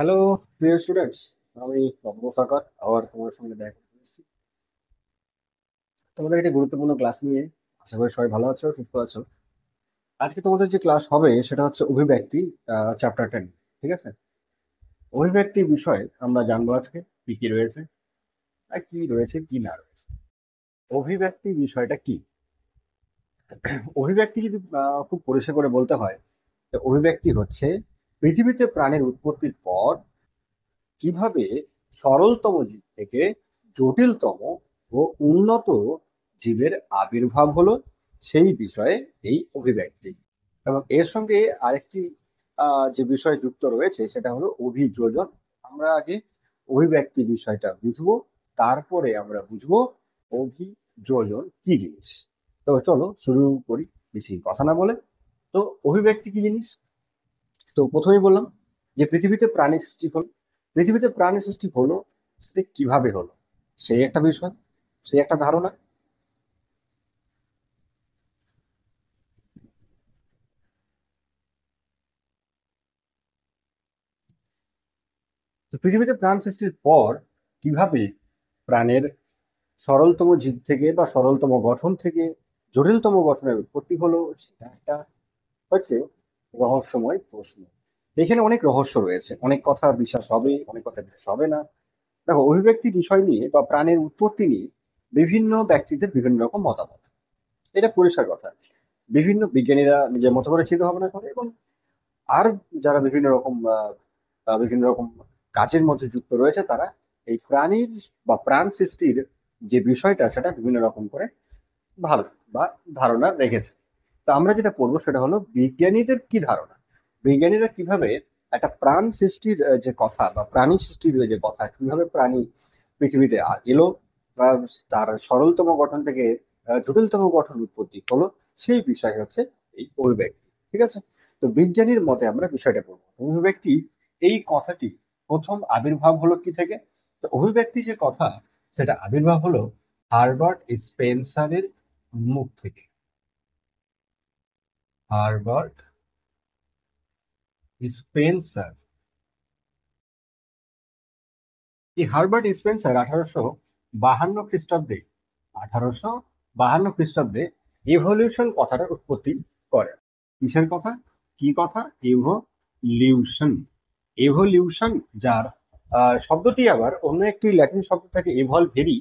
Hello প্রিয় students, আমি নব্য সাকার আবার তোমার সঙ্গে দেখা করছি তোমাদের একটি গুরুত্বপূর্ণ ক্লাস নিয়ে। আশা করি সবাই ভালো আছো, সুস্থ আছো। আজকে তোমাদের যে ক্লাস হবে সেটা হচ্ছে অভিব্যক্তি, চ্যাপ্টার 10। ঠিক আছে, অভিব্যক্তি বিষয়ে আমরা জানবো আজকে কি কি রয়েছে আর কি রয়েছে কি না রয়েছে। অভিব্যক্তি বিষয়টা কি? অভিব্যক্তি যদি খুব পরিষ্কার করে বলতে হয়, তো অভিব্যক্তি হচ্ছে পৃথিবীতে প্রাণের উৎপত্তির পর কিভাবে সরলতম জীব থেকে জটিলতম ও উন্নত জীবের আবির্ভাব হলো, সেই বিষয়ে এই অভিব্যক্তি। এবং এর সঙ্গে আরেকটি যে বিষয় যুক্ত রয়েছে সেটা হলো অভিযোজন। আমরা আগে অভিব্যক্তি বিষয়টা বুঝবো, তারপরে আমরা বুঝবো অভিযোজন কি জিনিস। তো চলো শুরু করি বেশি কথা না বলে। তো অভিব্যক্তি কি জিনিস? তো প্রথমেই বললাম যে পৃথিবীতে প্রাণীর সৃষ্টি হলো। পৃথিবীতে প্রাণীর সৃষ্টি হলো, সেটা কিভাবে হলো সেই একটা বিষয়, সেই একটা ধারণা। তো পৃথিবীতে প্রাণ সৃষ্টির পর কিভাবে প্রাণের সরলতম জীব থেকে বা সরলতম গঠন থেকে জটিলতম গঠনের উৎপত্তি হলো, সেটা একটা হচ্ছে রহস্যময় প্রশ্ন। এখানে অনেক রহস্য রয়েছে, অনেক কথা বিশ্বাস হবে, অনেক কথা বিশ্বাস হবে না। দেখো, অভিব্যক্তি বিষয় নিয়ে বা প্রাণের উৎপত্তি নিয়ে বিভিন্ন ব্যক্তিদের বিভিন্ন রকম মতামত, এটা পরিষ্কার কথা। বিভিন্ন বিজ্ঞানীরা নিজের মতো করে চিন্তা ভাবনা করে, এবং আর যারা বিভিন্ন রকম কাজের মধ্যে যুক্ত রয়েছে তারা এই প্রাণীর বা প্রাণ সৃষ্টির যে বিষয়টা সেটা বিভিন্ন রকম করে ভালো বা ধারণা রেখেছে। তো আমরা যেটা পড়বো সেটা হলো বিজ্ঞানীদের কি ধারণা, বিজ্ঞানীরা কিভাবে একটা প্রাণ সৃষ্টির যে কথা বা প্রাণী সৃষ্টির যে কথা, কিভাবে প্রাণী পৃথিবীতে এলো বা তার সরলতম গঠন থেকে জটিলতম গঠন উৎপত্তি হলো, সেই বিষয় হচ্ছে এই অভিব্যক্তি। ঠিক আছে, তো বিজ্ঞানীর মতে আমরা বিষয়টা পড়বো। অভিব্যক্তি এই কথাটি প্রথম আবির্ভাব হলো কি থেকে? তো অভিব্যক্তি যে কথা, সেটা আবির্ভাব হলো হারবার্ট স্পেন্সারের মুখ থেকে। হারবার্ট স্পেন্সার, এই হারবার্ট স্পেন্সার 1852 খ্রিস্টাব্দে ইভলিউশন কথাটার উৎপত্তি করে। কিসের কথা? কি কথা? ইভলিউশন। ইভলিউশন, যার শব্দটি আবার অন্য একটি ল্যাটিন শব্দ থেকে ইভলভেরি,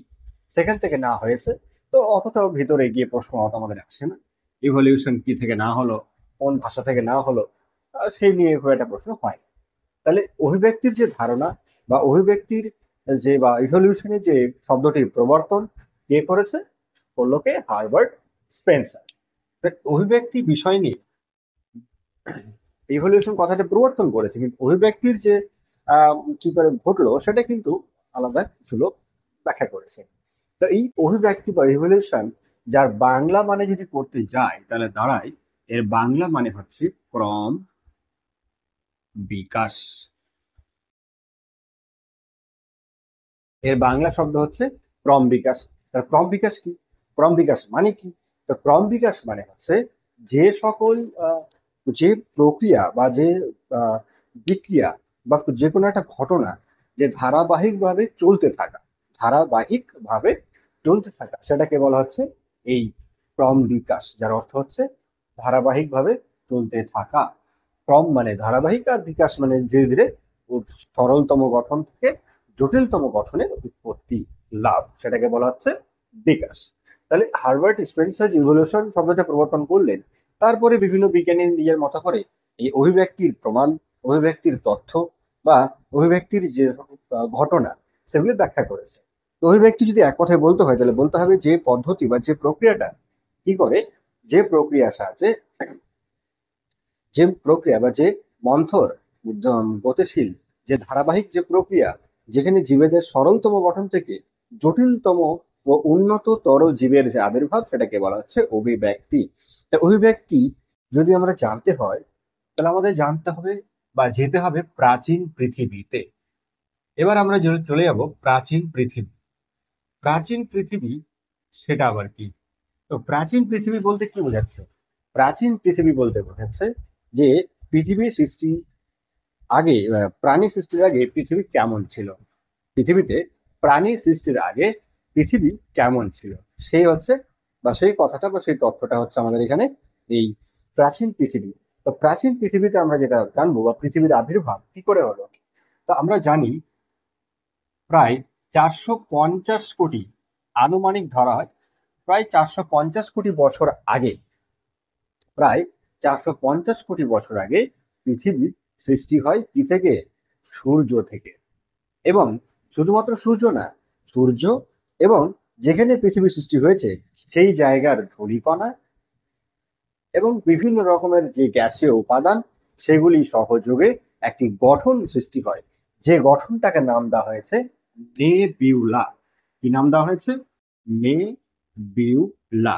সেখান থেকে না হয়েছে। তো অতটাও ভিতরে গিয়ে প্রশ্ন অত আমাদের আসে না, ইভলিউশন কি থেকে না হলো, কোন ভাষা থেকে না হলো, সেই নিয়ে খুব একটা প্রশ্ন হয় না। তাহলে অভিব্যক্তির যে ধারণা বা অভিব্যক্তির যে বা ইভলিউশনের যে শব্দটির প্রবর্তন কে করেছে? করলো কে? Herbert Spencer. তা অভিব্যক্তি বিষয় নিয়ে ইভলিউশন কথাটা প্রবর্তন করেছে, কিন্তু অভিব্যক্তির যে কি করে ঘটলো সেটা কিন্তু আলাদা কিছু লোক ব্যাখ্যা করেছে। তো এই অভিব্যক্তি বা ইভলিউশন, যার বাংলা মানে যদি করতে যায় তাহলে দাঁড়ায়, এর বাংলা মানে হচ্ছে ক্রম বিকাশ। এর বাংলা শব্দ হচ্ছে ক্রম বিকাশ। তার ক্রম বিকাশ কি? ক্রম বিকাশ মানে কি? তো ক্রম বিকাশ মানে হচ্ছে যে সকল আহ, যে প্রক্রিয়া বা যে আহ, বিক্রিয়া বা যে কোনো একটা ঘটনা যে ধারাবাহিকভাবে চলতে থাকা, ধারাবাহিকভাবে চলতে থাকা, সেটাকে বলা হচ্ছে এই ক্রম বিকাশ, যার অর্থ হচ্ছে ধারাবাহিকভাবে চলতে থাকা। ক্রম মানে ধারাবাহিক, আর বিকাশ মানে ধীরে ধীরে সরলতম গঠন থেকে জটিলতম গঠনের উৎপত্তি, লাভ, সেটাকে বলা হচ্ছে বিকাশ। তাহলে হারবার্ট স্পেন্সার ইভলিউশন শব্দটা প্রবর্তন করলেন, তারপরে বিভিন্ন বিজ্ঞানী নিজের মতো করে এই অভিব্যক্তির প্রমাণ, অভিব্যক্তির তথ্য বা অভিব্যক্তির যে ঘটনা, সেগুলি ব্যাখ্যা করেছে। তো অভিব্যক্তি যদি এক কথায় বলতে হয় তাহলে বলতে হবে যে পদ্ধতি বা যে প্রক্রিয়াটা কি করে, যে প্রক্রিয়ার সাহায্যে, যে প্রক্রিয়া বা যে মন্থর গতিশীল যে ধারাবাহিক যে প্রক্রিয়া, যেখানে জীবেদের সরলতম গঠন থেকে জটিলতম ও উন্নততর জীবের যে আবির্ভাব, সেটাকে বলা হচ্ছে অভিব্যক্তি। তা অভিব্যক্তি যদি আমরা জানতে হয় তাহলে আমাদের জানতে হবে বা যেতে হবে প্রাচীন পৃথিবীতে। এবার আমরা চলে যাব প্রাচীন পৃথিবী। প্রাচীন পৃথিবী সেটা আবার কি? তো প্রাচীন পৃথিবী বলতে কি বোঝাচ্ছে? প্রাচীন পৃথিবী বলতে বোঝাচ্ছে যে পৃথিবী সৃষ্টি আগে প্রাণী সৃষ্টির আগে পৃথিবী কেমন ছিল, পৃথিবীতে প্রাণী সৃষ্টির আগে পৃথিবী কেমন ছিল, সেই হচ্ছে বা সেই কথাটা বা সেই তথ্যটা হচ্ছে আমাদের এখানে এই প্রাচীন পৃথিবী। তো প্রাচীন পৃথিবীতে আমরা যেটা জানবো বা পৃথিবীর আবির্ভাব কি করে হলো, তো আমরা জানি প্রায় 450 কোটি, আনুমানিক ধরা হয় প্রায় 450 কোটি বছর আগে, প্রায় 450 কোটি বছর আগে পৃথিবী সৃষ্টি হয় কি থেকে, সূর্য থেকে। এবং শুধুমাত্র সূর্য না, সূর্য এবং যেখানে পৃথিবী সৃষ্টি হয়েছে সেই জায়গার ধূলিকণা এবং বিভিন্ন রকমের যে গ্যাসীয় উপাদান সেগুলি সহযোগে একটি গঠন সৃষ্টি হয়, যে গঠনটাকে নাম দেওয়া হয়েছে নেবিউলা। কি নাম দেওয়া হয়েছে, নেবিউলা।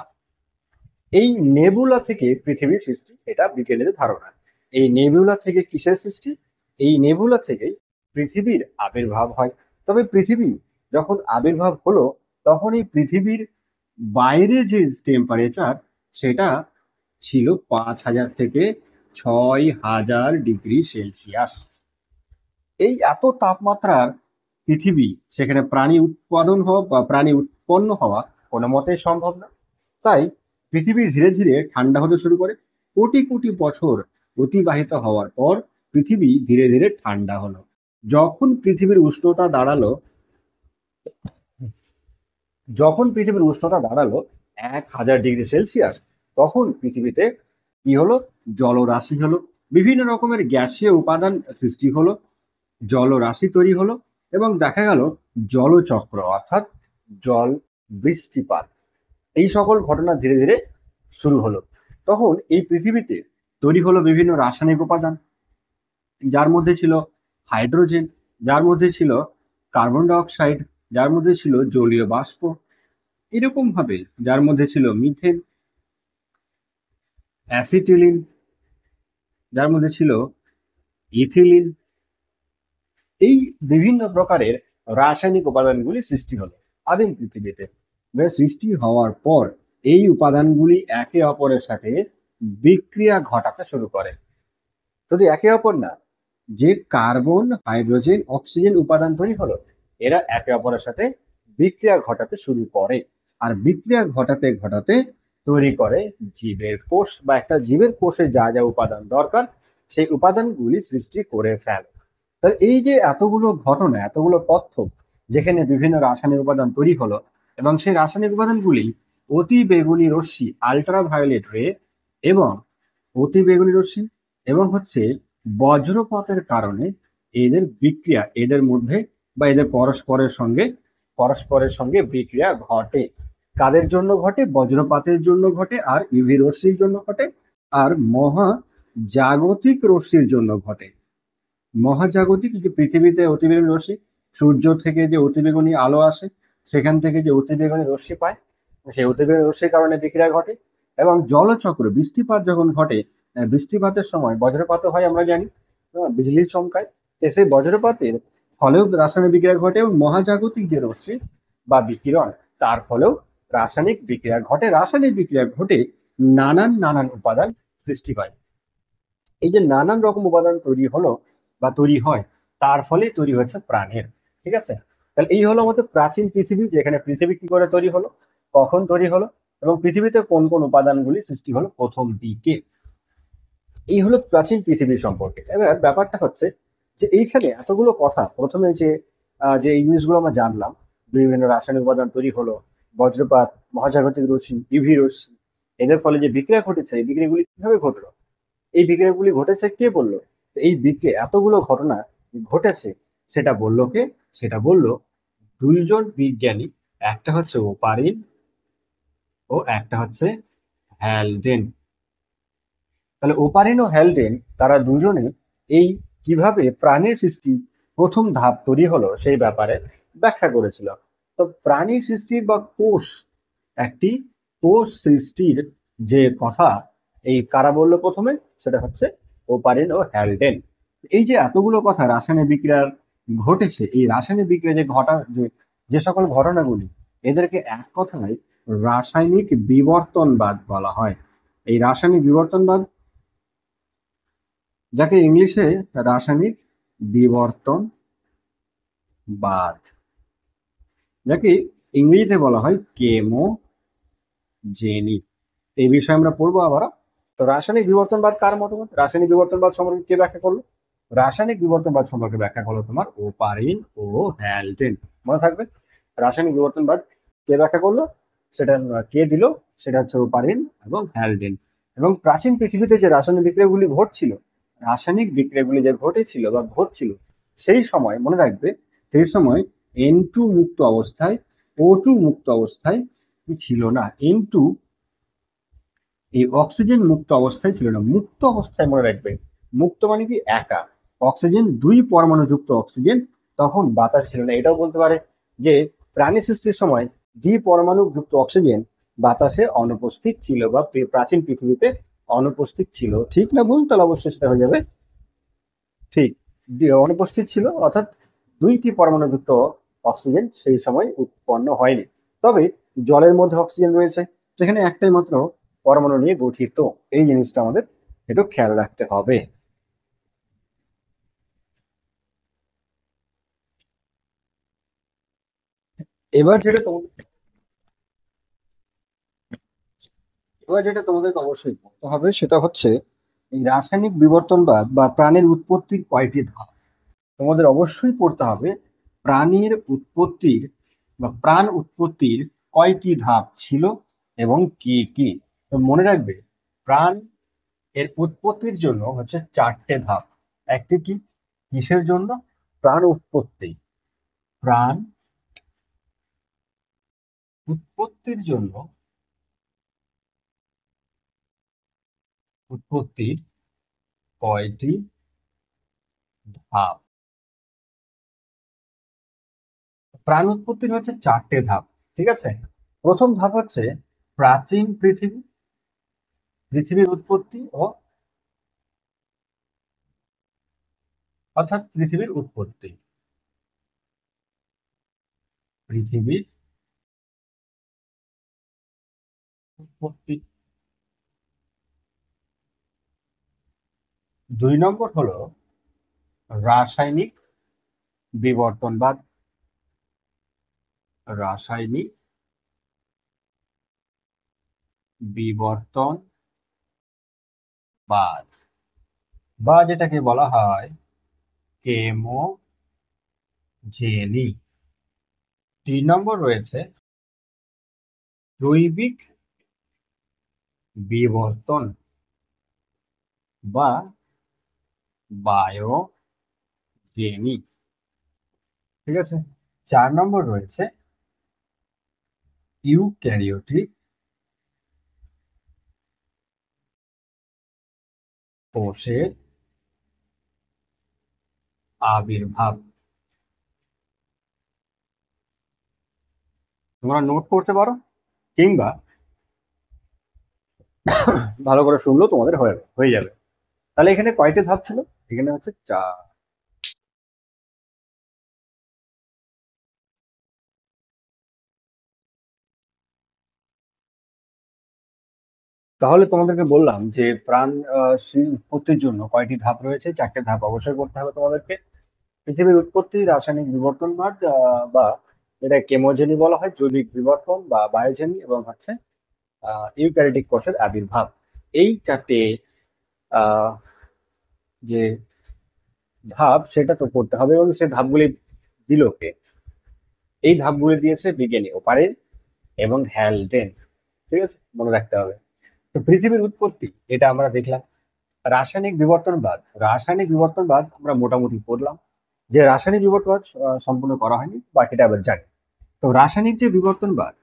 এই নেবুলা থেকে পৃথিবীর সৃষ্টি, এটা বিজ্ঞানীদের ধারণা। এই নেবুলা থেকে কিসের সৃষ্টি, এই নেবুলা থেকেই পৃথিবীর আবির্ভাব হয়। তবে পৃথিবী যখন আবির্ভাব হলো তখন এই পৃথিবীর বাইরে যে টেম্পারেচার সেটা ছিল 5,000 থেকে 6,000 ডিগ্রি সেলসিয়াস। এই এত তাপমাত্রার পৃথিবী, সেখানে প্রাণী উৎপাদন হওয়া বা প্রাণী উৎপন্ন হওয়া কোনো মতেই সম্ভব না। তাই পৃথিবী ধীরে ধীরে ঠান্ডা হতে শুরু করে। কোটি কোটি বছর অতিবাহিত হওয়ার পর পৃথিবী ধীরে ধীরে ঠান্ডা হলো। যখন পৃথিবীর উষ্ণতা দাঁড়ালো, যখন পৃথিবীর উষ্ণতা দাঁড়ালো 1,000 ডিগ্রি সেলসিয়াস, তখন পৃথিবীতে কি হলো, জলরাশি হলো, বিভিন্ন রকমের গ্যাসীয় উপাদান সৃষ্টি হলো, জলরাশি তৈরি হলো এবং দেখা গেল জলচক্র অর্থাৎ জল বৃষ্টিপাত, এই সকল ঘটনা ধীরে ধীরে শুরু হলো। তখন এই পৃথিবীতে তৈরি হলো বিভিন্ন রাসায়নিক উপাদান, যার মধ্যে ছিল হাইড্রোজেন, যার মধ্যে ছিল কার্বন ডাই অক্সাইড, যার মধ্যে ছিল জলীয় বাষ্প, এরকম ভাবে যার মধ্যে ছিল মিথেন, অ্যাসিটিলিন, যার মধ্যে ছিল ইথিলিন। এই বিভিন্ন প্রকারের রাসায়নিক উপাদানগুলি সৃষ্টি হলো আদিম পৃথিবীতে। সৃষ্টি হওয়ার পর এই উপাদানগুলি একে অপরের সাথে বিক্রিয়া ঘটাতে শুরু করে। শুধু একে অপর না, যে কার্বন, হাইড্রোজেন, অক্সিজেন উপাদান তৈরি হলো, এরা একে অপরের সাথে বিক্রিয়া ঘটাতে শুরু করে। আর বিক্রিয়া ঘটাতে ঘটাতে তৈরি করে জীবের কোষ, বা একটা জীবের কোষে যা যা উপাদান দরকার সেই উপাদানগুলি সৃষ্টি করে ফেলে। তাহলে এই যে এতগুলো ঘটনা, এতগুলো তথ্য, যেখানে বিভিন্ন রাসায়নিক উপাদান তৈরি হলো এবং সেই রাসায়নিক উপাদানগুলি অতি বেগুনি রশ্মি, আল্ট্রাভায়োলেট রে, এবং অতি বেগুনি রশ্মি এবং হচ্ছে বজ্রপাতের কারণে এদের বিক্রিয়া, এদের মধ্যে বা এদের পরস্পরের সঙ্গে বিক্রিয়া ঘটে। কাদের জন্য ঘটে, বজ্রপাতের জন্য ঘটে, আর ইউভি রশ্মির জন্য ঘটে, আর মহাজাগতিক রশ্মির জন্য ঘটে। মহাজাগতিক যে পৃথিবীতে অতিবেগুনি রশ্মি, সূর্য থেকে যে অতিবেগুনি আলো আসে সেখান থেকে যে অতিবেগুনি রশ্মি পায়, সেই অতিবেগুনি রশ্মির কারণে বিক্রিয়া ঘটে। এবং জলচক্র, বৃষ্টিপাত যখন ঘটে, বৃষ্টিপাতের সময় বজ্রপাত হয় আমরা জানি, বিজলি চমকায়, তো সেই বজ্রপাতের ফলেও রাসায়নিক বিক্রিয়া ঘটে। এবং মহাজাগতিক যে রশ্মি বা বিকিরণ, তার ফলেও রাসায়নিক বিক্রিয়া ঘটে। রাসায়নিক বিক্রিয়া ঘটে নানান নানান উপাদান সৃষ্টি হয়। এই যে নানান রকম উপাদান তৈরি হলো বা তৈরি হয়, তার ফলে তৈরি হচ্ছে প্রাণের। ঠিক আছে, তাহলে এই হলো আমাদের প্রাচীন পৃথিবী, যেখানে পৃথিবী কি করে তৈরি হলো, কখন তৈরি হলো, এবং পৃথিবীতে কোন কোন উপাদানগুলি সৃষ্টি হলো প্রথম দিকে। এই হলো প্রাচীন পৃথিবী সম্পর্কে। এবার ব্যাপারটা হচ্ছে যে এইখানে এতগুলো কথা, প্রথমে যে যে এই জিনিসগুলো আমরা জানলাম, বিভিন্ন রাসায়নিক উপাদান তৈরি হলো, বজ্রপাত, মহাজাগতিক রশ্মি, ইউভি রশ্মি, এদের ফলে যে বিক্রিয়া ঘটেছে, এই বিক্রিয়াগুলি কিভাবে ঘটলো, এই বিক্রিয়াগুলি ঘটেছে কে বললো, এই বিক্রিয়া এতগুলো ঘটনা ঘটেছে সেটা বললো কে, সেটা বললো দুইজন বিজ্ঞানী, একটা হচ্ছে ওপারিন ও একটা হচ্ছে হ্যালডেন। তাহলে ওপারিন ও হ্যালডেন তারা দুজনে এই কিভাবে প্রাণীর সৃষ্টি প্রথম ধাপ তৈরি হলো সেই ব্যাপারে ব্যাখ্যা করেছিল। তো প্রাণী সৃষ্টির বা কোষ, একটি কোষ সৃষ্টির যে কথা এই কারা বললো প্রথমে, সেটা হচ্ছে ওপারিন ও হ্যালডেন। এই যে এতগুলো কথা রাসায়নিক বিক্রিয়ার ঘটেছে, এই রাসায়নিক বিক্রিয়া যে যে সকল ঘটনাগুলি, এদেরকে এক কথায় রাসায়নিক বিবর্তনবাদ বলা হয়। এই রাসায়নিক বিবর্তনবাদ যাকে ইংলিশে রাসায়নিক বিবর্তনবাদ, যাকে ইংরেজিতে বলা হয় কেমোজেনি। এই বিষয়ে আমরা পড়বো আবার। তো রাসায়নিক বিবর্তনবাদ কার মতবাদ? রাসায়নিক বিবর্তনবাদ সম্পর্কে কে ব্যাখ্যা করলো? রাসায়নিক বিবর্তনবাদ সম্পর্কে ব্যাখ্যা করলো তোমার ওপারিন ও হ্যালডেন। মনে থাকবে, রাসায়নিক বিবর্তনবাদ কে ব্যাখ্যা করলো, সেটা কে দিল, সেটা হচ্ছে ওপারিন এবং হ্যালডেন। এবং প্রাচীন পৃথিবীতে যে রাসায়নিক বিক্রিয়াগুলি ঘটছিল, রাসায়নিক বিক্রিয়াগুলি যে ঘটেছিল বা ঘটছিল, সেই সময় মনে রাখবে, সেই সময় N2 মুক্ত অবস্থায় O2 মুক্ত অবস্থায় ছিল না। N2 এই অক্সিজেন মুক্ত অবস্থায় ছিল না, মুক্ত অবস্থায় মনে রাখবে। মুক্ত মানে কি? একা। অক্সিজেন, দুই পরমাণু যুক্ত অক্সিজেন তখন বাতাস ছিল না। এটাও বলতে পারে যে প্রাণী সৃষ্টির সময় দ্বি পরমাণু যুক্ত অক্সিজেন বাতাসে অনুপস্থিত ছিল বা প্রাচীন পৃথিবীতে অনুপস্থিত ছিল। ঠিক না ভুল? তাহলে অবশ্যই সেটা হয়ে যাবে ঠিক। অনুপস্থিত ছিল, অর্থাৎ দুইটি পরমাণু যুক্ত অক্সিজেন সেই সময় উৎপন্ন হয়নি। তবে জলের মধ্যে অক্সিজেন রয়েছে, সেখানে একটাই মাত্র পরমাণু নিয়ে গঠিত। এই জিনিসটা আমাদের একটু খেয়াল রাখতে হবে। এবার যেটা তোমাদের এবার যেটা তোমাদেরকে অবশ্যই পড়তে হবে, সেটা হচ্ছে এই রাসায়নিক বিবর্তনবাদ বা প্রাণের উৎপত্তির কয়টি ধাপ। তোমাদের অবশ্যই পড়তে হবে প্রাণীর উৎপত্তির বা প্রাণ উৎপত্তির কয়টি ধাপ ছিল এবং কি কি। তো মনে রাখবে, প্রাণ এর উৎপত্তির জন্য হচ্ছে চারটে ধাপ। একটি কি? কিসের জন্য? প্রাণ উৎপত্তি। প্রাণ উৎপত্তির জন্য উৎপত্তির কয়টি ধাপ? প্রাণ উৎপত্তির হচ্ছে চারটে ধাপ, ঠিক আছে? প্রথম ধাপ হচ্ছে প্রাচীন পৃথিবীর উৎপত্তি ও অর্থাৎ পৃথিবীর উৎপত্তি। পৃথিবীর উৎপত্তি। 2 নম্বর হলো রাসায়নিক বিবর্তনবাদ। রাসায়নিক বিবর্তনবাদ, বা যেটাকে বলা হয় কেমোজেনি। 3 নম্বর রয়েছে জৈবিক বিবর্তন বা বায়োজেনি, ঠিক আছে? 4 নম্বর রয়েছে ইউক্যারিওটিক কোষের আবির্ভাব। তোমরা নোট করতে পারো, কিংবা ভালো করে শুনলেও তোমাদের হয়ে যাবে। তাহলে এখানে কয়টি ধাপ ছিল? এখানে হচ্ছে 4। তাহলে তোমাদেরকে বললাম যে প্রাণ উৎপত্তির জন্য কয়টি ধাপ রয়েছে? 4টে ধাপ অবশ্যই করতে হবে তোমাদেরকে। পৃথিবীর উৎপত্তি, রাসায়নিক বিবর্তনবাদ, বা এটা কেমোজেনি বলা হয়, জৈবিক বিবর্তন বা বায়োজেনি, এবং হচ্ছে ইউক্যারিওটিক কোষের আবির্ভাব। এই 4টে আহ, যে ধাপ, সেটা তো করতে হবে। এবং সেই ধাপগুলি দিল কে? এই ধাপগুলি দিয়েছে বিজ্ঞানী ওপারেন এবং হ্যালডেন, ঠিক আছে? মনে রাখতে হবে। তো পৃথিবীর উৎপত্তি এটা আমরা দেখলাম। রাসায়নিক বিবর্তনবাদ আমরা মোটামুটি পড়লাম। যে রাসায়নিক বিবর্তনবাদ সম্পূর্ণ করা হয়নি, বাকিটা আবার জানি। তো রাসায়নিক যে বিবর্তনবাদ,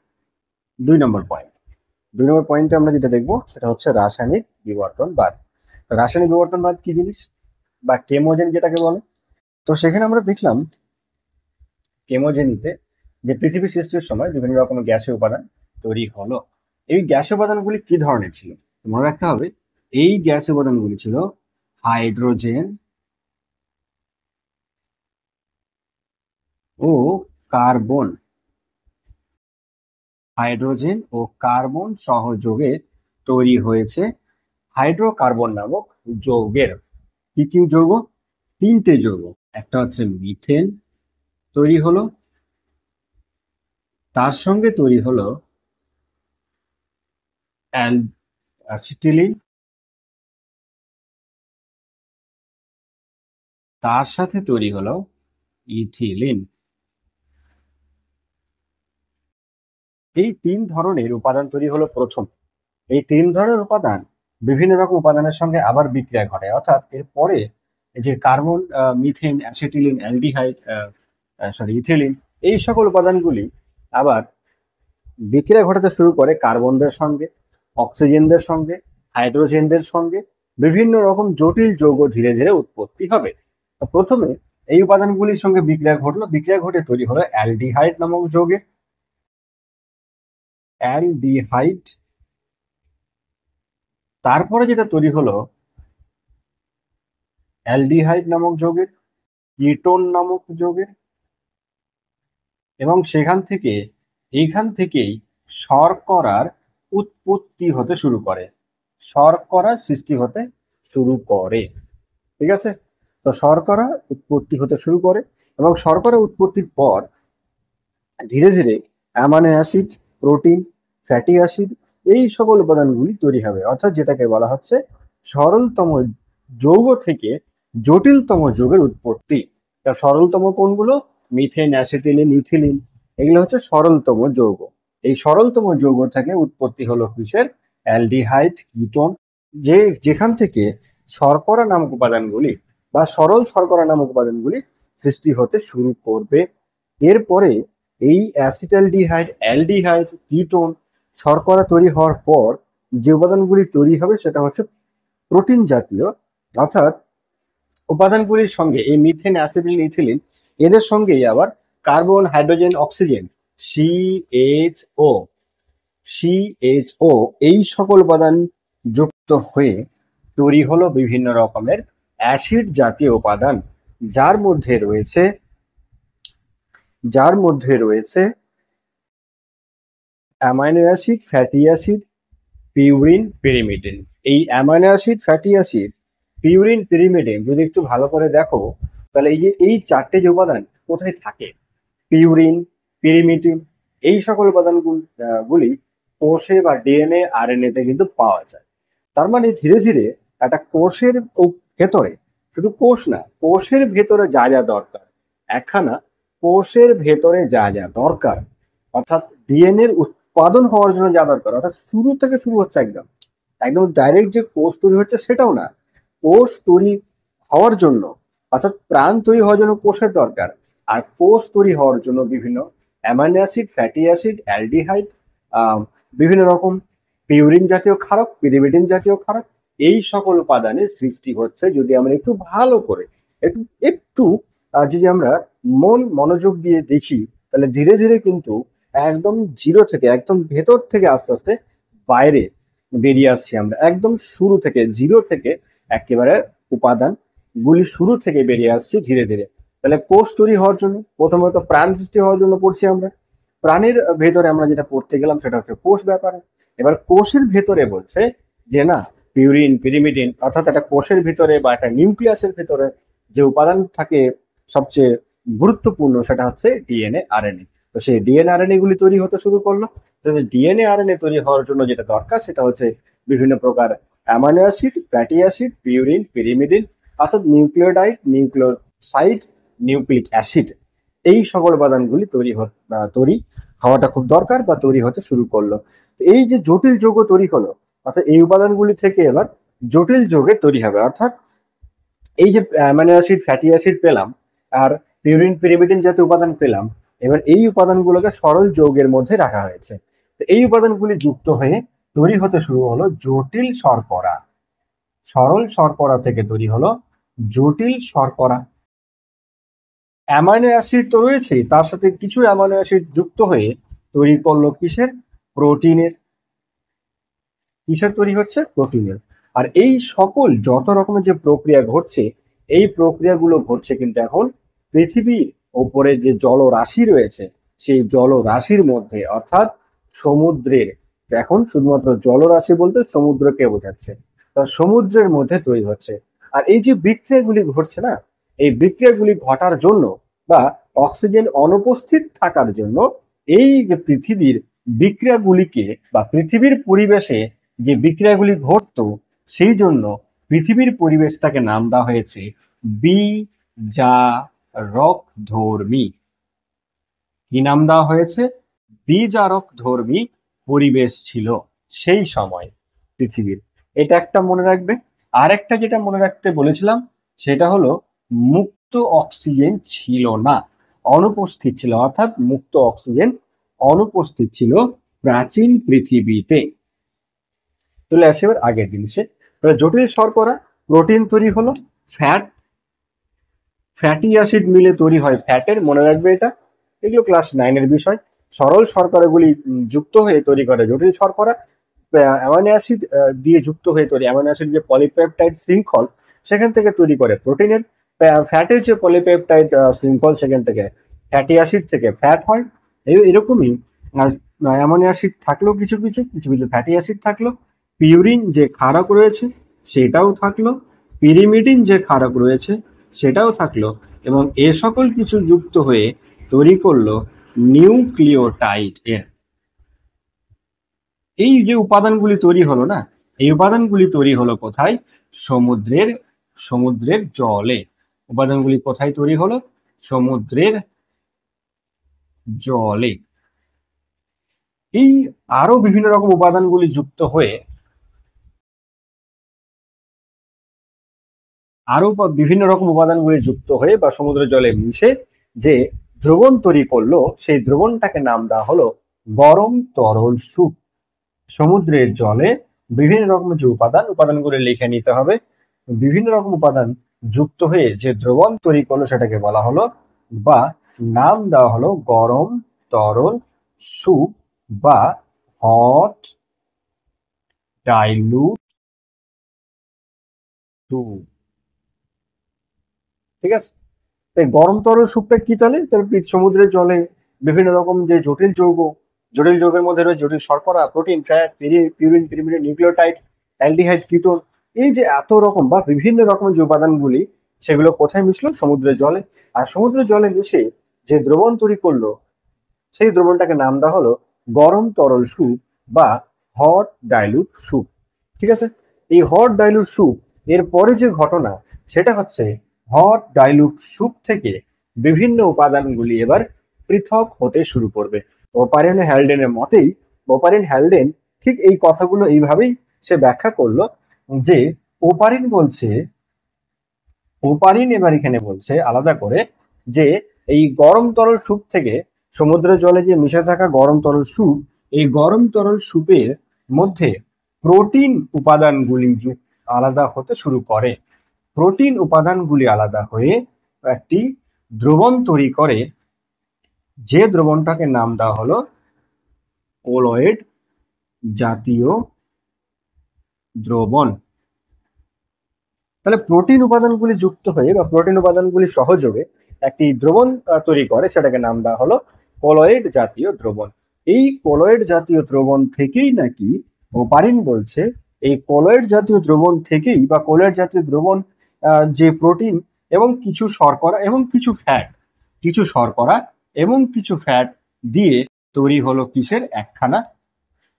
2 নম্বর পয়েন্ট। 2 নম্বর পয়েন্টে আমরা যেটা দেখবো সেটা হচ্ছে রাসায়নিক বিবর্তনবাদ। রাসায়নিক বিবর্তনবাদ কি জিনিস, বা কেমোজেন যেটাকে বলে। তো সেখানে আমরা দেখলাম কেমোজেনিতে যে পৃথিবী সৃষ্টির সময় বিভিন্ন রকমের গ্যাসীয় উপাদান তৈরি হলো। এই গ্যাসীয় উপাদানগুলি কি ধরনের ছিল? মনে রাখতে হবে, এই গ্যাসীয় উপাদানগুলি ছিল হাইড্রোজেন ও কার্বন। হাইড্রোজেন ও কার্বন সহযোগে তৈরি হয়েছে হাইড্রোকার্বন নামক যৌগের কি কি যৌগ? তিনটে যৌগ। একটা হচ্ছে মিথেন তৈরি হলো, তার সঙ্গে তৈরি হলো অ্যাসিটিলিন, তার সাথে তৈরি হলো ইথিলিন। এই তিন ধরনের উপাদান তৈরি হলো প্রথম। এই তিন ধরনের উপাদান বিভিন্ন রকম উপাদানের সঙ্গে আবার বিক্রিয়া ঘটে, অর্থাৎ এরপরে যে carbon, methane, acetylene, aldehyde, ethylene, এই সকল উপাদানগুলি আবার বিক্রিয়া ঘটাতে শুরু করে কার্বনদের সঙ্গে, অক্সিজেনদের সঙ্গে, হাইড্রোজেনদের সঙ্গে। বিভিন্ন রকম জটিল যৌগ ধীরে ধীরে উৎপত্তি হবে। তো প্রথমে এই উপাদানগুলির সঙ্গে বিক্রিয়া ঘটলো, বিক্রিয়া ঘটে তৈরি হলো অ্যালডিহাইড নামক যৌগের অ্যালডিহাইড। তারপরে যেটা তৈরি হলো অ্যালডিহাইড নামক যৌগের কিটোন নামক যৌগের, এবং এইখান থেকেই শর্করার উৎপত্তি হতে শুরু করে, শর্করার সৃষ্টি হতে শুরু করে। ঠিক আছে, তো শর্করা উৎপত্তি হতে শুরু করে এবং শর্করা উৎপত্তির পর ধীরে ধীরে amino acid, protein, fatty acid, এই সকল উপাদানগুলি তৈরি হবে, অর্থাৎ যেটাকে বলা হচ্ছে সরলতম যৌগ থেকে জটিলতম যৌগের উৎপত্তি। সরলতম কোনগুলো? মিথেন, অ্যাসিটিলিন, ইথিলিন, এগুলো হচ্ছে সরলতম যৌগ। এই সরলতম যৌগ থেকে উৎপত্তি হলো কিসের? অ্যালডিহাইড, কিটোন, যেখান থেকে শর্করা নামক উপাদানগুলি বা সরল শর্করা নামক উপাদানগুলি সৃষ্টি হতে শুরু করবে। এরপরে এই অ্যাসিটালডিহাইড, অ্যালডিহাইড, কিটোন, শর্করা তৈরি হওয়ার পর যে উপাদানগুলি তৈরি হবে সেটা হচ্ছে প্রোটিন জাতীয়, অর্থাৎ উপাদানগুলির সঙ্গে এই মিথেন, অ্যাসিটিলিন, ইথিলিন, এদের সঙ্গেই আবার কার্বন, হাইড্রোজেন, অক্সিজেন, সিএইচও, এই সকল উপাদান যুক্ত হয়ে তৈরি হলো বিভিন্ন রকমের অ্যাসিড জাতীয় উপাদান, যার মধ্যে রয়েছে amino acid, fatty acid, purine, pyrimidine. এই amino acid, fatty acid, purine, pyrimidine যদি একটু ভালো করে দেখো, তাহলে এই চারটে যে উপাদান কোথায় থাকে? পিউরিন, পিরিমিডিন, এই সকল উপাদানগুলি কোষে বা ডিএনএ, আরএনএ তে কিন্তু পাওয়া যায়। তার মানে ধীরে ধীরে একটা কোষের ভেতরে, শুধু কোষ না, কোষের ভেতরে যা যা দরকার, একখানা কোষের ভেতরে যা যা দরকার, অর্থাৎ ডিএনএ এর উৎপাদন হওয়ার জন্য যা দরকার, অর্থাৎ শুরু থেকে শুরু হচ্ছে একদম একদম ডাইরেক্ট যে কোষ তৈরি হচ্ছে সেটাও না, কোষ তৈরি হওয়ার জন্য, অর্থাৎ প্রাণ তৈরি হওয়ার জন্য কোষের দরকার, আর কোষ তৈরি হওয়ার জন্য বিভিন্ন amino acid, fatty acid, aldehyde, বিভিন্ন রকম পিউরিন জাতীয় ক্ষারক, পিরিমিডিন জাতীয় ক্ষারক, এই সকল উপাদানের সৃষ্টি হচ্ছে। যদি আমরা একটু ভালো করে একটু একটু যদি আমরা মনোযোগ দিয়ে দেখি, তাহলে ধীরে ধীরে কিন্তু একদম জিরো থেকে, একদম ভেতর থেকে আস্তে আস্তে বাইরে বেরিয়ে আসছি আমরা, একদম শুরু থেকে, জিরো থেকে একেবারে উপাদান গুলি শুরু থেকে বেরিয়ে আসছি ধীরে ধীরে। তাহলে কোষ তৈরি হওয়ার জন্য প্রথমত প্রাণ সৃষ্টি হওয়ার জন্য পড়ছি আমরা, প্রাণের ভেতরে আমরা যেটা পড়তে গেলাম সেটা হচ্ছে কোষ ব্যাপারে। এবার কোষের ভেতরে বলছে যে না, পিউরিন, পিরিমিডিন, অর্থাৎ একটা কোষের ভিতরে বা একটা নিউক্লিয়াসের ভেতরে যে উপাদান থাকে সবচেয়ে গুরুত্বপূর্ণ, সেটা হচ্ছে ডিএনএ, আরএনএ। তো সেই ডিএনএ, আরএনএ গুলি তৈরি হতে শুরু করলো। ডিএনএ, আরএনএ তৈরি হওয়ার জন্য যেটা দরকার সেটা হচ্ছে বিভিন্ন প্রকার amino acid, fatty acid, purine, pyrimidine, অর্থাৎ নিউক্লিওটাইড, নিউক্লিওসাইড, নিউক্লিক অ্যাসিড, এই সকল উপাদানগুলি তৈরি হওয়াটা খুব দরকার বা তৈরি হতে শুরু করলো। এই যে জটিল যৌগ তৈরি হলো, অর্থাৎ এই উপাদানগুলি থেকে এবার জটিল যৌগের তৈরি হবে, অর্থাৎ এই যে অ্যামাইনো অ্যাসিড, ফ্যাটি অ্যাসিড পেলাম আর পিউরিন, পিরিমিডিন জাতীয় উপাদান পেলাম, এবার এই উপাদানগুলোকে সরল যৌগের মধ্যে রাখা হয়েছে। তো এই উপাদানগুলি যুক্ত হয়ে তৈরি হতে শুরু হলো জটিল শর্করা। সরল শর্করা থেকে তৈরি হলো জটিল শর্করা। অ্যামাইনো অ্যাসিড তো রয়েছেই, তার সাথে কিছু অ্যামাইনো অ্যাসিড যুক্ত হয়ে তৈরি করলো কিসের? প্রোটিনের। কিসের তৈরি হচ্ছে? প্রোটিনের। আর এই সকল যত রকমের যে প্রক্রিয়া ঘটছে, এই প্রক্রিয়াগুলো ঘটছে কিন্তু এখন পৃথিবীর ওপরে যে জলরাশি রয়েছে সেই জলরাশির মধ্যে, অর্থাৎ সমুদ্রের, এখন শুধুমাত্র জলরাশি বলতে সমুদ্রকে বোঝাচ্ছে, সমুদ্রের মধ্যে তৈরি হচ্ছে। আর এই যে বিক্রিয়াগুলি ঘটছে না, এই বিক্রিয়াগুলি ঘটার জন্য বা অক্সিজেন অনুপস্থিত থাকার জন্য এই যে পৃথিবীর বিক্রিয়াগুলিকে বা পৃথিবীর পরিবেশে যে বিক্রিয়াগুলি ঘটতো সেই জন্য পৃথিবীর পরিবেশটাকে নাম দেওয়া হয়েছে বিজারকধর্মী। কি নাম দেওয়া হয়েছে? বিজারকধর্মী পরিবেশ ছিল সেই সময় পৃথিবীর। এটা একটা মনে রাখবে। আর একটা যেটা মনে রাখতে বলেছিলাম সেটা হলো মুক্ত অক্সিজেন ছিল না, অনুপস্থিত ছিল, অর্থাৎ মুক্ত অক্সিজেন অনুপস্থিত ছিল প্রাচীন পৃথিবীতে। চলে আসে এবার আগের জিনিসে। জটিল শর্করা, প্রোটিন তৈরি হলো, ফ্যাট, ফ্যাটি অ্যাসিড মিলে তৈরি হয় ফ্যাটের, মনে রাখবে এটা, এগুলো ক্লাস 9-এর বিষয়। সরল শর্করাগুলি যুক্ত হয়ে তৈরি করে জটিল শর্করা, অ্যামাইনো অ্যাসিড দিয়ে যুক্ত হয়ে তৈরি, অ্যামাইনো অ্যাসিড যে পলিপেপটাইড শৃঙ্খল সেখান থেকে তৈরি করে প্রোটিনের, ফ্যাটের যে পলিপেপটাইড শৃঙ্খল সেখান থেকে ফ্যাটি অ্যাসিড থেকে ফ্যাট হয়। এরকমই অ্যামাইনো অ্যাসিড থাকলেও কিছু কিছু কিছু কিছু ফ্যাটি অ্যাসিড থাকলো, পিউরিন যে ক্ষারক রয়েছে সেটাও থাকলো, পিরিমিডিন যে ক্ষারক রয়েছে সেটাও থাকলো, এবং এ সকল কিছু যুক্ত হয়ে তৈরি করলো নিউক্লিওটাইড এর। এই যে উপাদানগুলি তৈরি হলো না, এই উপাদানগুলি তৈরি হলো কোথায়? সমুদ্রের সমুদ্রের জলে। উপাদানগুলি কোথায় তৈরি হলো? সমুদ্রের জলে। এই আরো বিভিন্ন রকম উপাদানগুলি যুক্ত হয়ে বিভিন্ন রকম উপাদানগুলি যুক্ত হয়ে বা সমুদ্রের জলে মিশে যে দ্রবণ তৈরি করলো সেই দ্রবণটাকে নাম দেওয়া হলো গরম তরল সুপ। সমুদ্রের জলে বিভিন্ন রকম যে উপাদানগুলি লিখে নিতে হবে, বিভিন্ন রকম উপাদান যুক্ত হয়ে যে দ্রবণ তৈরি করলো সেটাকে বলা হলো বা নাম দেওয়া হলো গরম তরল সুপ বা হট ডাইলুট সুপ। ঠিক আছে, তাই গরম তরল স্যুপটা কি তাহলে? সমুদ্রের জলে বিভিন্ন রকম যে জটিল যৌগের মধ্যে রয়েছে জটিল শর্করা, protein, fat, purine, pyrimidine, nucleotide, aldehyde, ketone, এই যে এত রকম বা বিভিন্ন রকম যে উপাদানগুলি সেগুলো কোথায় মিশলো? সমুদ্রের জলে। আর সমুদ্রের জলে মিশে যে দ্রবণ তৈরি করলো সেই দ্রবণটাকে নাম দেওয়া হলো গরম তরল স্যুপ বা হট ডাইলুট স্যুপ। ঠিক আছে, এই হট ডাইলুট স্যুপ এর পরে যে ঘটনা সেটা হচ্ছে হট ডাইলুট স্যুপ থেকে বিভিন্ন উপাদানগুলি এবার পৃথক হতে শুরু করবে। ওপারিন হ্যালডেনের মতেই ওপারিন হ্যালডেন ঠিক এই কথাগুলো এইভাবেই সে ব্যাখ্যা করলো যে ওপারিন এবার এখানে বলছে আলাদা করে যে এই গরম তরল স্যুপ থেকে সমুদ্রের জলে যে মিশে থাকা গরম তরল স্যুপ, এই গরম তরল স্যুপের মধ্যে প্রোটিন উপাদানগুলি আলাদা হতে শুরু করে। প্রোটিন উপাদানগুলি আলাদা হয়ে একটি দ্রবণ তৈরি করে, যে দ্রবণটাকে নাম দেওয়া হলো কোলয়েড জাতীয় দ্রবণ। তাহলে প্রোটিন উপাদানগুলি যুক্ত হয়ে বা প্রোটিন উপাদানগুলি সহযোগে একটি দ্রবণ তৈরি করে, সেটাকে নাম দেওয়া হলো কোলয়েড জাতীয় দ্রবণ। এই কোলয়েড জাতীয় দ্রবণ থেকেই নাকি ওপারিন বলছে এই কোলয়েড জাতীয় দ্রবণ থেকেই বা কোলয়েড জাতীয় দ্রবণ যে প্রোটিন এবং কিছু শর্করা এবং কিছু ফ্যাট দিয়ে তৈরি হলো কিসের? একখানা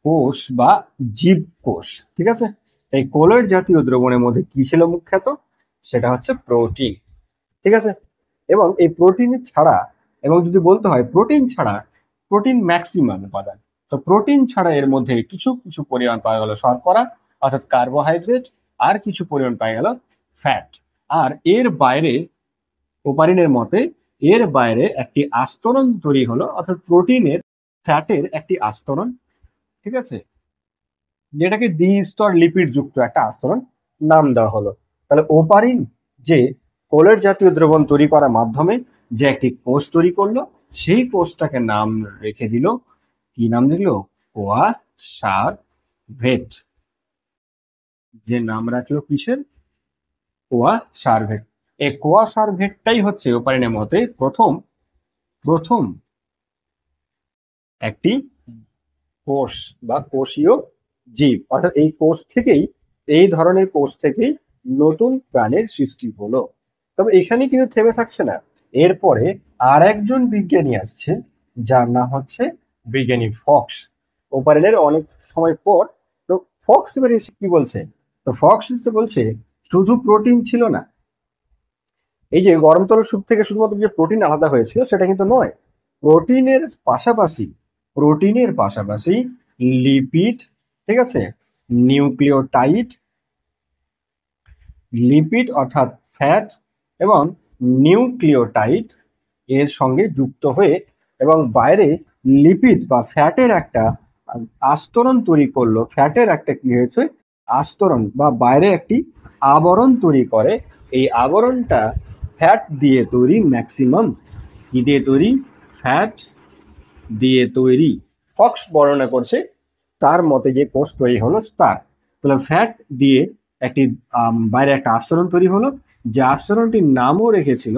কোষ বা জীবকোষ। ঠিক আছে, এই কোলয়েড জাতীয় দ্রবণের মধ্যে কি ছিল মুখ্যত? সেটা হচ্ছে প্রোটিন। ঠিক আছে, এবং এই প্রোটিন ছাড়া, এবং যদি বলতে হয় প্রোটিন ছাড়া, প্রোটিন ম্যাক্সিমাম উপাদান, তো প্রোটিন ছাড়া এর মধ্যে কিছু কিছু পরিমাণ পাওয়া গেল শর্করা অর্থাৎ কার্বোহাইড্রেট, আর কিছু পরিমাণ পাওয়া গেল ফ্যাট। আর এর বাইরে ওপারিনের মতে এর বাইরে একটি আস্তরণ তৈরি হলো, অর্থাৎ প্রোটিনের ফ্যাটের একটি আস্তরণ। ঠিক আছে, যেটাকে দ্বিস্তর লিপিড যুক্ত একটা আস্তরণ নাম দেওয়া হলো। তাহলে ওপারিন যে কোলয়েড জাতীয় দ্রবণ তৈরি করার মাধ্যমে যে একটি কোষ তৈরি করলো সেই কোষটাকে নাম রেখে দিল, কি নাম দিল? কোয়া সারভেট। যে নাম রাখলো কিসের? কোয়া সারভেট। এই কোয়া সারভেটটাই হচ্ছে ওপারিনের মতে প্রথম একটি কোষ বা কোষীয় জীব, অর্থাৎ এই ধরনের কোষ থেকেই নতুন প্রাণের সৃষ্টি হলো। তবে এখানে কিন্তু থেমে থাকছে না, এরপরে আর একজন বিজ্ঞানী আসছে যার নাম হচ্ছে বিজ্ঞানী ফক্স। ওপারেনের অনেক সময় পর তো ফক্স এবার এসে কি বলছে, তো ফক্স এসে বলছে শুধু প্রোটিন ছিল না, এই যে গরম তরল স্যুপ থেকে শুধুমাত্র যে প্রোটিন আলাদা হয়েছিল সেটা কিন্তু নয়, প্রোটিনের পাশাপাশি প্রোটিনের পাশাপাশি লিপিড, ঠিক আছে, নিউক্লিওটাইড, লিপিড অর্থাৎ ফ্যাট এবং নিউক্লিওটাইড এর সঙ্গে যুক্ত হয়ে এবং বাইরে লিপিড বা ফ্যাটের একটা আস্তরণ তৈরি করলো, ফ্যাটের একটা কি হয়েছে আস্তরণ বা বাইরে একটি আবরণ তৈরি করে। এই আবরণটা ফ্যাট দিয়ে তৈরি, ম্যাক্সিমাম কি দিয়ে তৈরি, ফ্যাট দিয়ে তৈরি। ফক্স বর্ণনা করছে তার মতে যে কোষ তৈরি হলো তার, তাহলে ফ্যাট দিয়ে একটি বাইরে একটা আস্তরণ তৈরি হলো, যে আস্তরণটির নামও রেখেছিল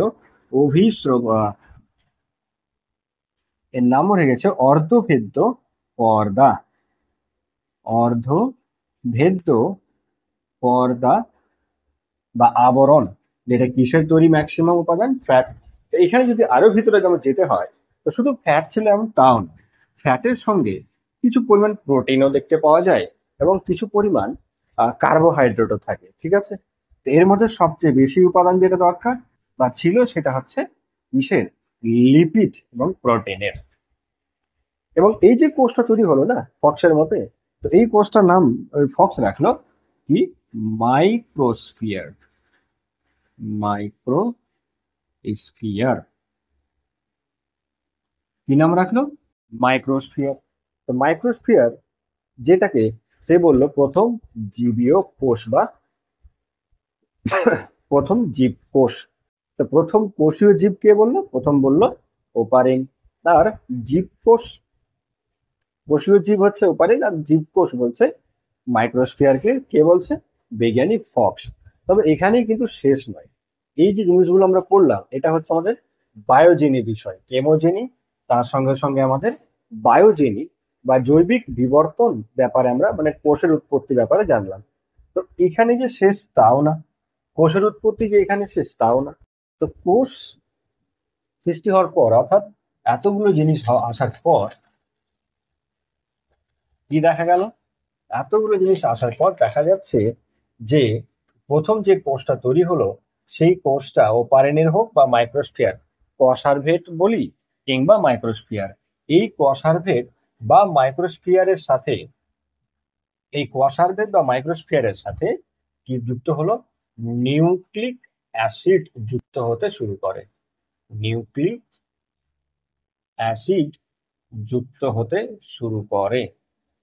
অভিস্রব, এর নামও রেখেছে অর্ধভেদ্য পর্দা, অর্ধভেদ্য পর্দা বা আবরণ, যেটা কিসের তৈরি, ম্যাক্সিমাম উপাদান ফ্যাট। এখানে যদি আরো ভিতরে যেমন যেতে হয় তো শুধু ফ্যাট ছিল এমন তাও না, ফ্যাটের সঙ্গে কিছু পরিমাণ প্রোটিনও দেখতে পাওয়া যায় এবং কিছু পরিমাণ কার্বোহাইড্রেটও থাকে, ঠিক আছে। তো এর মধ্যে সবচেয়ে বেশি উপাদান যেটা দরকার বা ছিল সেটা হচ্ছে কিসের, লিপিড এবং প্রোটিনের। এবং এই যে কোষটা তৈরি হলো না ফক্সের মতে, তো এই কোষটার নাম ফক্স রাখলো কি, মাইক্রোস্ফিয়ার, মাইক্রোস্ফিয়ার, কি নাম রাখলো, মাইক্রোস্ফিয়ার। তো মাইক্রোস্ফিয়ার যেটাকে সে বলল প্রথম জীবীয় কোষ বা প্রথম জীব কোষ। তো প্রথম কোষীয় জীব কে বললো, প্রথম বললো ওপারিন। আর জীব কোষ, কোষীয় জীব হচ্ছে ওপারিন আর জীবকোষ বলছে মাইক্রোস্ফিয়ারকে কে বলছে, বিজ্ঞানী ফক্স। তবে এখানেই কিন্তু শেষ নয়, এই যে জিনিসগুলো আমরা পড়লাম এটা হচ্ছে আমাদের বায়োজেনি বিষয়, কেমোজেনি, তার সঙ্গে সঙ্গে আমাদের বায়োজেনি বা জৈবিক বিবর্তন ব্যাপারে আমরা মানে কোষের উৎপত্তি ব্যাপারে জানলাম। তো এখানে যে শেষ তাও না, কোষের উৎপত্তি যে এখানে শেষ তাও না। তো কোষ সৃষ্টি হওয়ার পর অর্থাৎ এতগুলো জিনিস আসার পর কি দেখা গেল, এতগুলো জিনিস আসার পর দেখা যাচ্ছে যে প্রথম যে কোষটা তৈরি হলো সেই কোষটা ওপারেনের হোক বা মাইক্রোস্ফিয়ার, কসারভেট বলি কিংবা মাইক্রোস্ফিয়ার, এই কসারভেট বা মাইক্রোস্ফিয়ারের সাথে, এই কসারভেট বা মাইক্রোস্ফিয়ারের সাথে কি যুক্ত হলো, নিউক্লিক অ্যাসিড যুক্ত হতে শুরু করে, নিউক্লিক অ্যাসিড যুক্ত হতে শুরু করে।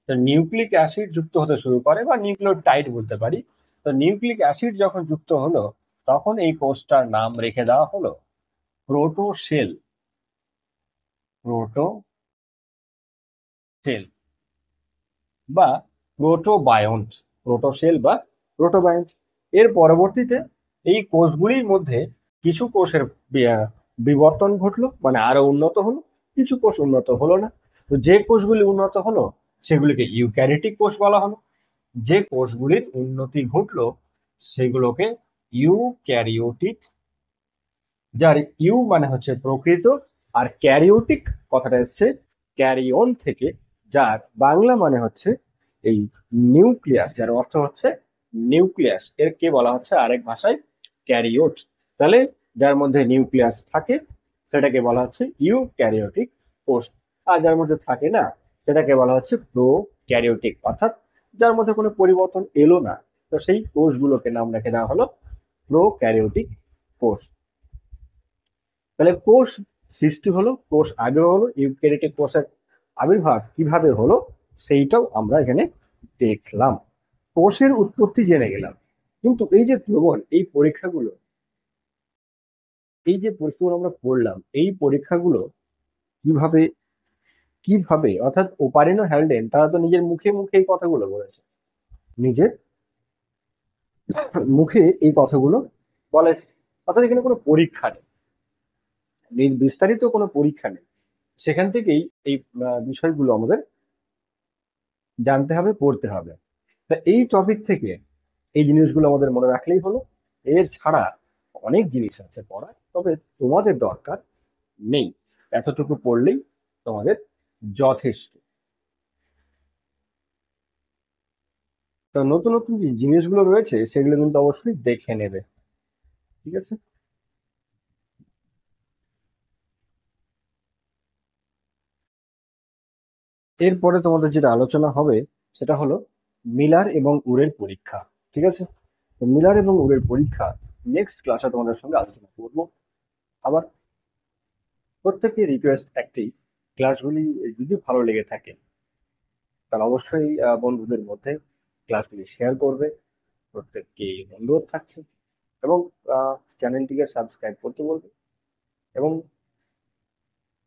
তো নিউক্লিক অ্যাসিড যুক্ত হতে শুরু করে বা নিউক্লিওটাইড বলতে পারি। তো নিউক্লিক অ্যাসিড যখন যুক্ত হলো তখন এই কোষটার নাম রেখে দেওয়া হলো প্রোটোসেল, প্রোটোসেল বা প্রোটোবায়ন্ট, প্রোটোসেল বা প্রোটোবায়ন্ট। এর পরবর্তীতে এই কোষগুলির মধ্যে কিছু কোষের বিবর্তন ঘটলো মানে আরো উন্নত হলো, কিছু কোষ উন্নত হলো না। তো যে কোষগুলি উন্নত হলো সেগুলিকে ইউক্যারিওটিক কোষ বলা হলো, যে কোষগুলির উন্নতি ঘটলো সেগুলোকে ইউক্যারিওটিক, যার ইউ মানে হচ্ছে প্রকৃত আর ক্যারিওটিক কথাটা এসছে ক্যারিওন থেকে, যার বাংলা মানে হচ্ছে এই নিউক্লিয়াস, যার অর্থ হচ্ছে নিউক্লিয়াস, এর কে বলা হচ্ছে আরেক ভাষায় ক্যারিওট। তাহলে যার মধ্যে নিউক্লিয়াস থাকে সেটাকে বলা হচ্ছে ইউক্যারিওটিক কোষ, আর যার মধ্যে থাকে না সেটাকে বলা হচ্ছে প্রোক্যারিওটিক, অর্থাৎ যার মধ্যে কোনো পরিবর্তন এলো না, তো সেই কোষগুলোকে নাম রেখে দেওয়া হলো প্রোক্যারিওটিক কোষ। তাহলে কোষ সৃষ্টি হলো, কোষ আবির্ভাব হলো, ইউক্যারিওটিক কোষের আবির্ভাব কিভাবে হলো সেইটাও আমরা এখানে দেখলাম, কোষের উৎপত্তি জেনে গেলাম। কিন্তু এই যে দ্রবণ, এই পরীক্ষাগুলো, এই যে পরীক্ষাগুলো আমরা পড়লাম, এই পরীক্ষাগুলো কিভাবে কিভাবে অর্থাৎ ওপারেন ও হ্যালডেন তারা তো নিজের মুখে মুখে এই কথাগুলো বলেছে, নিজের মুখে এই কথাগুলো বলেছে, অর্থাৎ এখানে কোনো পরীক্ষা নেই, বিস্তারিত কোনো পরীক্ষা নেই, সেখান থেকেই এই বিষয়গুলো আমাদের জানতে হবে, পড়তে হবে। তা এই টপিক থেকে এই জিনিসগুলো আমাদের মনে রাখলেই হলো। এর ছাড়া অনেক জিনিস আছে পড়ার, তবে তোমাদের দরকার নেই। এতটুকু পড়লেই তোমাদের যথেষ্ট। তো নতুন নতুন যে জিনিসগুলো রয়েছে সেগুলো কিন্তু অবশ্যই দেখে নেবে, ঠিক আছে? এরপরে তোমাদের যেটা আলোচনা হবে সেটা হলো মিলার এবং উরের পরীক্ষা, ঠিক আছে? তো মিলার এবং উরের পরীক্ষা নেক্সট ক্লাসে তোমাদের সঙ্গে আলোচনা করবো। আবার প্রত্যেকের রিকোয়েস্ট একটি, ক্লাসগুলি যদি ভালো লেগে থাকে তাহলে অবশ্যই বন্ধুদের মধ্যে ক্লাসগুলি শেয়ার করবে। প্রত্যেককে অনুরোধ থাকছে, এবং চ্যানেলটিকে সাবস্ক্রাইব করতে বলবে। এবং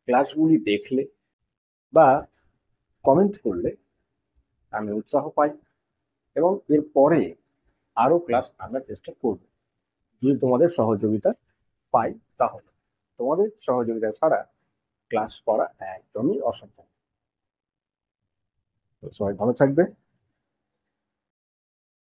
ক্লাসগুলি দেখলে বা কমেন্ট করলে আমি উৎসাহ পাই, এবং এরপরে আরো ক্লাস আনার চেষ্টা করব যদি তোমাদের সহযোগিতা পাই। তাহলে তোমাদের সহযোগিতা ছাড়া ক্লাস করা একদমই অসম্ভব। তো সবাই ভালো থাকবে।